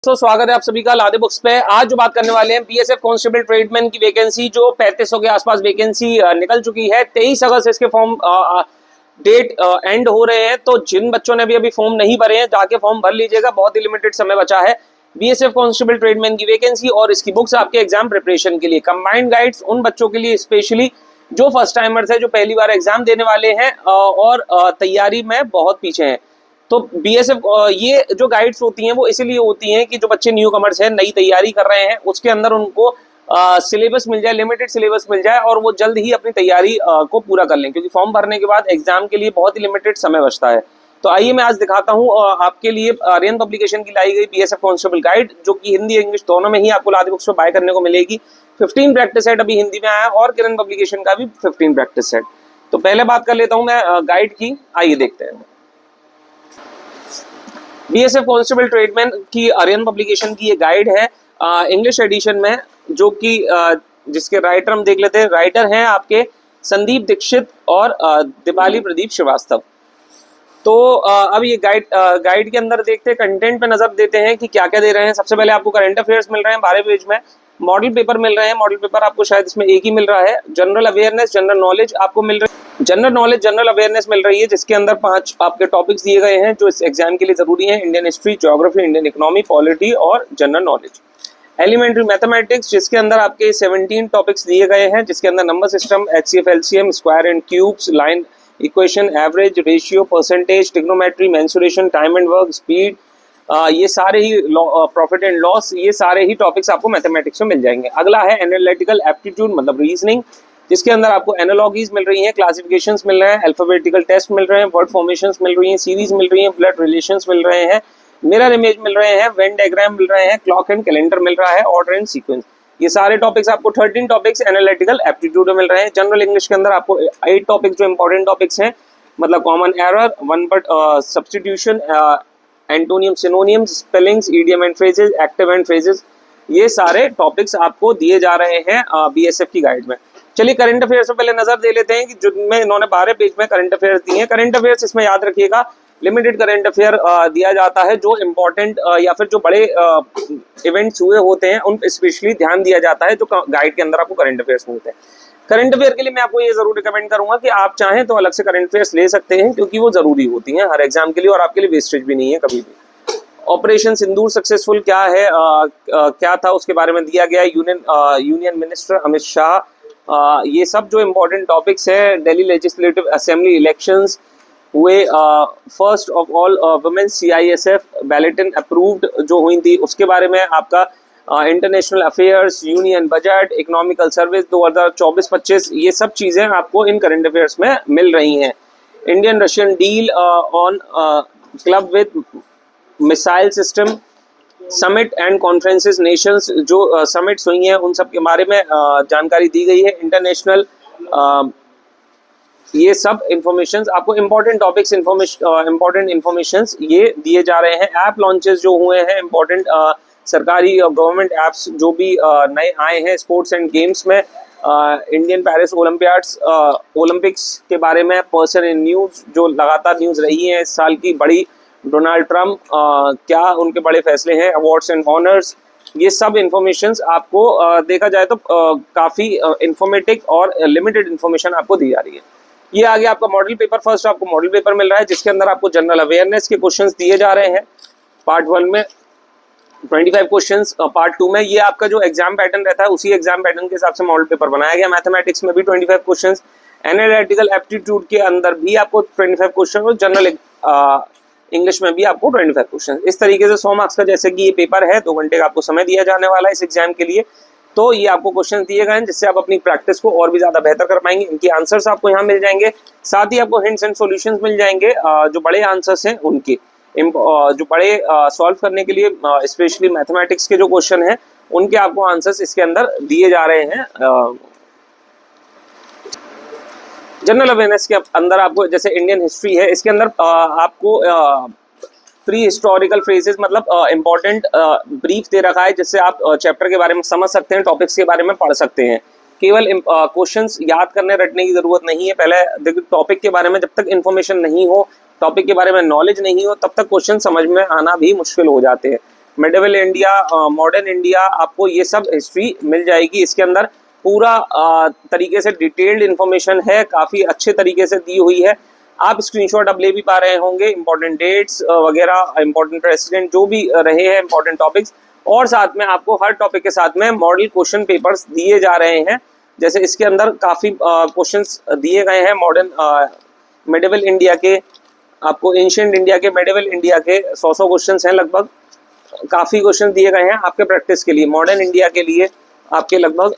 स्वागत है आप सभी का लादे बुक्स पे। आज जो बात करने वाले हैं बीएसएफ कांस्टेबल ट्रेडमैन की वैकेंसी जो 3500 के आसपास वैकेंसी निकल चुकी है। 23 अगस्त इसके फॉर्म डेट एंड हो रहे हैं, तो जिन बच्चों ने अभी फॉर्म नहीं भरे हैं जाके फॉर्म भर लीजिएगा, बहुत ही लिमिटेड समय बचा है। बीएसएफ कांस्टेबल ट्रेडमैन की वैकेंसी और इसकी बुक्स आपके एग्जाम प्रिपरेशन के लिए, कंबाइंड गाइड्स उन बच्चों के लिए स्पेशली जो फर्स्ट टाइमर्स है, जो पहली बार एग्जाम देने वाले हैं और तैयारी में बहुत पीछे हैं। तो बीएसएफ ये जो गाइड्स होती हैं वो इसीलिए होती हैं कि जो बच्चे न्यू कमर्स हैं, नई तैयारी कर रहे हैं, उसके अंदर उनको सिलेबस मिल जाए, लिमिटेड सिलेबस मिल जाए और वो जल्द ही अपनी तैयारी को पूरा कर लें, क्योंकि फॉर्म भरने के बाद एग्जाम के लिए बहुत ही लिमिटेड समय बचता है। तो आइए मैं आज दिखाता हूँ आपके लिए आर्यन पब्लिकेशन की लाई गई बीएसएफ कांस्टेबल गाइड, जो कि हिंदी इंग्लिश दोनों में ही आपको लादे बुक्स पे बाय करने को मिलेगी। 15 प्रैक्टिस सेट अभी हिंदी में आया और किरण पब्लिकेशन का भी 15 प्रैक्टिस सेट। तो पहले बात कर लेता हूँ मैं गाइड की, आइए देखते हैं। बीएसएफ कांस्टेबल ट्रेडमैन की आर्यन पब्लिकेशन की ये गाइड है इंग्लिश एडिशन में, जो कि जिसके राइटर हम देख लेते हैं। राइटर हैं आपके संदीप दीक्षित और दिवाली प्रदीप श्रीवास्तव। तो अब ये गाइड के अंदर देखते हैं, कंटेंट पे नजर देते हैं कि क्या क्या दे रहे हैं। सबसे पहले आपको करंट अफेयर्स मिल रहे हैं 12 पेज में, मॉडल पेपर मिल रहे हैं, मॉडल पेपर आपको शायद इसमें एक ही मिल रहा है। जनरल अवेयरनेस, जनरल नॉलेज आपको मिल रही है, जनरल नॉलेज जनरल अवेयरनेस मिल रही है, जिसके अंदर 5 आपके टॉपिक्स दिए गए हैं जो इस एग्जाम के लिए जरूरी हैं। Indian history, geography, Indian economy, polity और जनरल नॉलेज। एलिमेंट्री मैथमेटिक्स, जिसके अंदर आपके 17 टॉपिक्स दिए गए हैं, जिसके अंदर number system, HCF, LCM, square and cubes, line equation, average, ratio, percentage, trigonometry, mensuration, time and work, speed, ये सारे ही प्रॉफिट एंड लॉस, ये सारे ही टॉपिक्स आपको मैथमेटिक्स में मिल जाएंगे। अगला है एनालिटिकल एप्टीट्यूड मतलब रीजनिंग, जिसके अंदर आपको एनालॉजीज मिल रही हैं, क्लासिफिकेशंस मिल रहे हैं, अल्फाबेटिकल टेस्ट मिल रहे हैं, वर्ड फॉर्मेशंस मिल रही हैं, सीरीज मिल रही हैं, ब्लड रिलेशंस मिल रहे हैं, मिरर इमेज मिल रहे हैं, वेन डायग्राम मिल रहे हैं, क्लॉक एंड कैलेंडर मिल रहा है, ऑर्डर एंड सीक्वेंस। ये सारे टॉपिक्स आपको 13 टॉपिक्स एनालिटिकल एप्टीट्यूड में मिल रहे हैं। जनरल इंग्लिश के अंदर आपको 8 टॉपिक्स जो इंपॉर्टेंट टॉपिक्स हैं, मतलब common error, one word substitution, antonym synonyms, spellings, idiom and phrases, active and phrases, ये सारे टॉपिक्स आपको दिए जा रहे हैं बीएसएफ की गाइड में। चलिए करंट अफेयर्स पे पहले नजर दे लेते हैं कि जिनमें इन्होंने 12 पेज में करंट अफेयर्स दिए हैं। करंट अफेयर्स इसमें याद रखिएगा लिमिटेड करंट अफेयर दिया जाता है, जो इम्पोर्टेंट या फिर जो बड़े इवेंट्स हुए होते हैं उन स्पेशली ध्यान दिया जाता है, जो गाइड के अंदर आपको करंट अफेयर्स मिलते हैं। करंट अफेयर के लिए मैं आपको ये जरूर रिकमेंड करूंगा कि आप चाहें तो अलग से करंट अफेयर्स ले सकते हैं, क्योंकि वो जरूरी होती हैं हर एग्जाम के लिए और आपके लिए वेस्टेज भी नहीं है कभी भी। ऑपरेशन सिंदूर सक्सेसफुल क्या है, क्या था, उसके बारे में दिया गया। यूनियन मिनिस्टर अमित शाह, ये सब जो इम्पोर्टेंट टॉपिक्स है। दिल्ली लेजिस्लेटिव असेंबली इलेक्शंस हुए, first of all women CISF battalion approved जो हुई थी, उसके बारे में आपका international affairs, union budget, economical service 2024-25, ये सब चीज़ें आपको इन करंट अफेयर्स में मिल रही हैं। Indian Russian deal on club with missile system, summit and conferences Nations, जो समिट्स हुई हैं उन सब के बारे में जानकारी दी गई है। इंटरनेशनल ये सब इंफॉर्मेशन आपको इम्पोर्टेंट टॉपिक्स, इम्पोर्टेंट इंफॉर्मेशंस ये दिए जा रहे हैं। ऐप लॉन्चेस जो हुए हैं, इम्पोर्टेंट सरकारी गवर्नमेंट ऐप्स जो भी नए आए हैं स्पोर्ट्स एंड गेम्स में, इंडियन पेरिस ओलंपिक्स के बारे में, पर्सन इन न्यूज़ जो लगातार न्यूज़ रही है इस साल की बड़ी, डोनाल्ड ट्रंप क्या उनके बड़े फैसले हैं, अवार्ड्स एंड ऑनर्स, ये सब इंफॉर्मेशंस आपको देखा जाए तो काफ़ी इंफॉर्मेटिव और लिमिटेड इंफॉर्मेशन आपको दी जा रही है। ये आगे आपका मॉडल पेपर, फर्स्ट आपको मॉडल पेपर मिल रहा है, जिसके अंदर आपको जनरल अवेयरनेस के क्वेश्चंस दिए जा रहे हैं। पार्ट 1 में 25 क्वेश्चंस, पार्ट 2 में ये आपका जो एग्जाम पैटर्न रहता है उसी एग्जाम पैटर्न के हिसाब से मॉडल पेपर बनाया गया। मैथमेटिक्स में भी 25 क्वेश्चंस, एनालिटिकल एप्टीट्यूड के अंदर भी आपको 25 क्वेश्चन और जनरल इंग्लिश में भी आपको 25 क्वेश्चन। इस तरीके से 100 मार्क्स का जैसे कि ये पेपर है, 2 घंटे का आपको समय दिया जाने वाला है इस एग्जाम के लिए। तो ये आपको क्वेश्चन दिए गए हैं जिससे आप अपनी प्रैक्टिस को और भी ज्यादा बेहतर कर पाएंगे। इनके आंसर्स आपको यहाँ मिल जाएंगे, साथ ही आपको हिंट्स एंड सॉल्यूशंस मिल जाएंगे। जो बड़े आंसर्स हैं उनके, जो बड़े सॉल्व करने के लिए स्पेशली मैथमेटिक्स के जो क्वेश्चन हैं उनके आपको आंसर्स इसके अंदर दिए जा रहे हैं। जनरल अवेयरनेस के अंदर आपको जैसे इंडियन हिस्ट्री है, इसके अंदर आपको प्री हिस्टोरिकल फ्रेजेस मतलब इम्पोर्टेंट ब्रीफ दे रखा है, जिससे आप चैप्टर के बारे में समझ सकते हैं, टॉपिक्स के बारे में पढ़ सकते हैं। केवल क्वेश्चंस याद करने रटने की जरूरत नहीं है। पहले देखिए टॉपिक के बारे में जब तक इन्फॉर्मेशन नहीं हो, टॉपिक के बारे में नॉलेज नहीं हो, तब तक क्वेश्चन समझ में आना भी मुश्किल हो जाते हैं। मेडिवल इंडिया, मॉडर्न इंडिया, आपको ये सब हिस्ट्री मिल जाएगी। इसके अंदर पूरा तरीके से डिटेल्ड इन्फॉर्मेशन है, काफ़ी अच्छे तरीके से दी हुई है। आप स्क्रीनशॉट अब ले भी पा रहे होंगे, इंपॉर्टेंट डेट्स वगैरह, इंपॉर्टेंट प्रेसिडेंट जो भी रहे हैं, इंपॉर्टेंट टॉपिक्स, और साथ में आपको हर टॉपिक के साथ में मॉडल क्वेश्चन पेपर्स दिए जा रहे हैं। जैसे इसके अंदर काफ़ी क्वेश्चंस दिए गए हैं मॉडर्न मेडिवल इंडिया के, आपको एंशिएंट इंडिया के, मेडिवल इंडिया के 100 क्वेश्चंस हैं लगभग। काफ़ी क्वेश्चन दिए गए हैं आपके प्रैक्टिस के लिए। मॉडर्न इंडिया के लिए आपके लगभग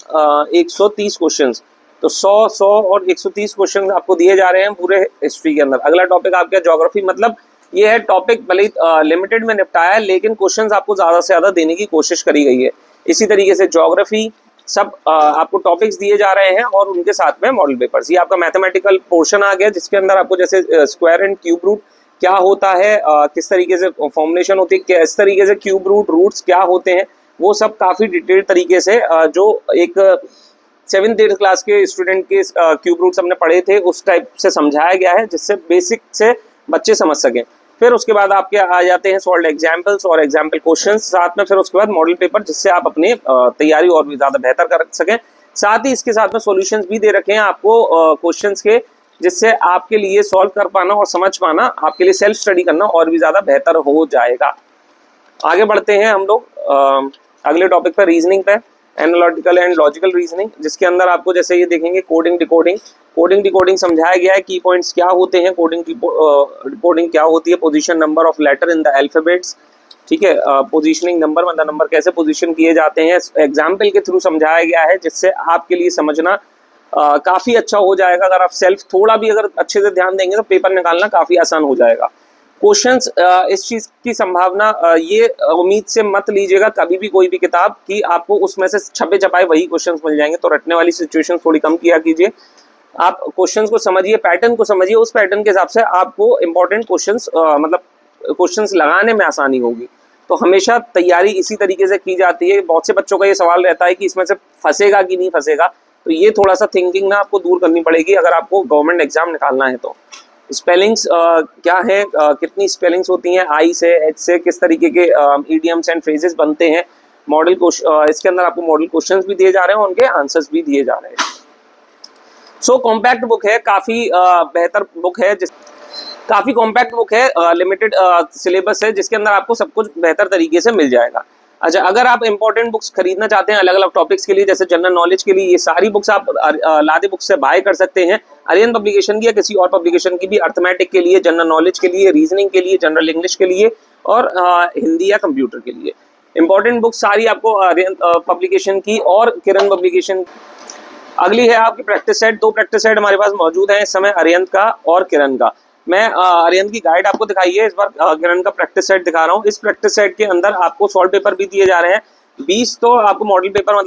130 क्वेश्चंस, तो 100 और 130 क्वेश्चन आपको दिए जा रहे हैं पूरे हिस्ट्री के अंदर। अगला टॉपिक आपका ज्योग्राफी, मतलब ये है टॉपिक भले लिमिटेड में निपटाया है, लेकिन क्वेश्चंस आपको ज़्यादा से ज़्यादा देने की कोशिश करी गई है। इसी तरीके से ज्योग्राफी, सब आपको टॉपिक्स दिए जा रहे हैं और उनके साथ में मॉडल पेपर्स। ये आपका मैथमेटिकल पोर्शन आ गया, जिसके अंदर आपको जैसे स्क्वायर एंड क्यूब रूट क्या होता है, किस तरीके से फॉर्मुलेशन होती है, किस तरीके से क्यूब रूट, रूट्स क्या होते हैं, वो सब काफ़ी डिटेल्ड तरीके से जो एक 7th 8th क्लास के स्टूडेंट के क्यूब रूट्स हमने पढ़े थे उस टाइप से समझाया गया है, जिससे बेसिक से बच्चे समझ सकें। फिर उसके बाद आपके आ जाते हैं सॉल्व एग्जाम्पल्स और एग्जाम्पल क्वेश्चंस, साथ में फिर उसके बाद मॉडल पेपर, जिससे आप अपनी तैयारी और भी ज़्यादा बेहतर कर सकें। साथ ही इसके साथ में सॉल्यूशंस भी दे रखे हैं आपको क्वेश्चंस के, जिससे आपके लिए सॉल्व कर पाना और समझ पाना, आपके लिए सेल्फ स्टडी करना और भी ज़्यादा बेहतर हो जाएगा। आगे बढ़ते हैं हम लोग अगले टॉपिक पर, रीजनिंग पे, एनालिटिकल एंड लॉजिकल रीजनिंग, जिसके अंदर आपको जैसे ये देखेंगे कोडिंग डिकोडिंग। कोडिंग डिकोडिंग समझाया गया है, की पॉइंट्स क्या होते हैं, कोडिंग डिकोडिंग क्या होती है, position number of letter in the alphabets, ठीक है, पोजीशनिंग नंबर, मतलब नंबर कैसे पोजीशन किए जाते हैं, एग्जाम्पल के थ्रू समझाया गया है, जिससे आपके लिए समझना काफ़ी अच्छा हो जाएगा। अगर आप सेल्फ थोड़ा भी अगर अच्छे से ध्यान देंगे तो पेपर निकालना काफ़ी आसान हो जाएगा। क्वेश्चंस, इस चीज़ की संभावना ये उम्मीद से मत लीजिएगा कभी भी कोई भी किताब कि आपको उसमें से छपे छपाए वही क्वेश्चंस मिल जाएंगे, तो रटने वाली सिचुएशन थोड़ी कम किया कीजिए। आप क्वेश्चंस को समझिए, पैटर्न को समझिए, उस पैटर्न के हिसाब से आपको इंपॉर्टेंट क्वेश्चंस मतलब क्वेश्चंस लगाने में आसानी होगी। तो हमेशा तैयारी इसी तरीके से की जाती है। बहुत से बच्चों का ये सवाल रहता है कि इसमें से फंसेगा कि नहीं फंसेगा, तो ये थोड़ा सा थिंकिंग ना आपको दूर करनी पड़ेगी अगर आपको गवर्नमेंट एग्जाम निकालना है तो। स्पेलिंग्स क्या है, कितनी स्पेलिंग्स होती हैं, आई से, एच से, किस तरीके के इडियम्स एंड फ्रेजेस बनते हैं, मॉडल इसके अंदर आपको मॉडल क्वेश्चंस भी दिए जा रहे हैं, उनके आंसर्स भी दिए जा रहे हैं। सो कॉम्पैक्ट बुक है, काफ़ी बेहतर बुक है, काफ़ी कॉम्पैक्ट बुक है, लिमिटेड सिलेबस है, जिसके अंदर आपको सब कुछ बेहतर तरीके से मिल जाएगा। अच्छा, अगर आप इंपॉर्टेंट बुक्स खरीदना चाहते हैं अलग अलग टॉपिक्स के लिए, जैसे जनरल नॉलेज के लिए, ये सारी बुक्स आप लादे बुक से बाय कर सकते हैं। आर्यन पब्लिकेशन की या किसी और पब्लिकेशन की भी, अर्थमेटिक के लिए, जनरल नॉलेज के लिए, रीजनिंग के लिए, जनरल इंग्लिश के लिए और हिंदी या कंप्यूटर के लिए। इंपॉर्टेंट बुक्स सारी आपको आर्यन पब्लिकेशन की और किरण पब्लिकेशन। अगली है आपकी प्रैक्टिस सेट। 2 प्रैक्टिस सेट हमारे पास मौजूद है इस समय, आर्यन का और किरण का। मैं आर्यन की गाइड आपको दिखाई है, इस बार किरण का प्रैक्टिस सेट दिखा रहा हूँ। इस प्रैक्टिस सेट के अंदर आपको सॉल्व पेपर भी दिए जा रहे हैं 20, तो आपको मॉडल पेपर,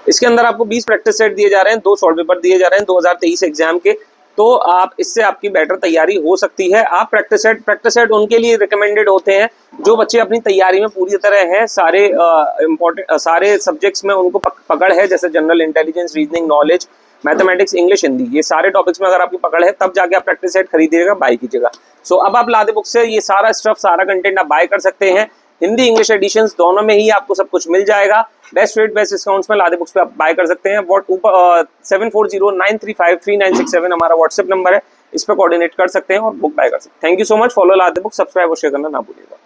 इसके अंदर आपको 20 प्रैक्टिस सेट दिए जा रहे हैं, 2 सॉल्व पेपर दिए जा रहे हैं 2023 एग्जाम के। तो आप इससे आपकी बेटर तैयारी हो सकती है। आप प्रैक्टिस सेट उनके लिए रिकमेंडेड होते हैं जो बच्चे अपनी तैयारी में पूरी तरह हैं, सारे इंपॉर्टेंट सारे सब्जेक्ट्स में उनको पकड़ है, जैसे general intelligence, reasoning, knowledge, mathematics, English, Hindi, ये सारे टॉपिक्स में अगर आपकी पकड़ है तब जाके आप प्रैक्टिस सेट खरीदिएगा, बाय कीजिएगा। सो अब आप लादे बुक से ये सारा स्टफ, सारा कंटेंट आप बाय कर सकते हैं। हिंदी इंग्लिश एडिशंस दोनों में ही आपको सब कुछ मिल जाएगा। बेस्ट रेट बेस्ट डिस्काउंट्स में लादे बुक्स पे आप बाय कर सकते हैं। 7409353967 हमारा व्हाट्सएप नंबर है, इस पर कोऑर्डिनेट कर सकते हैं और बुक बाय कर सकते हैं। Thank you so much. Follow लादे बुक, सब्सक्राइब और शेयर करना ना भूलिएगा।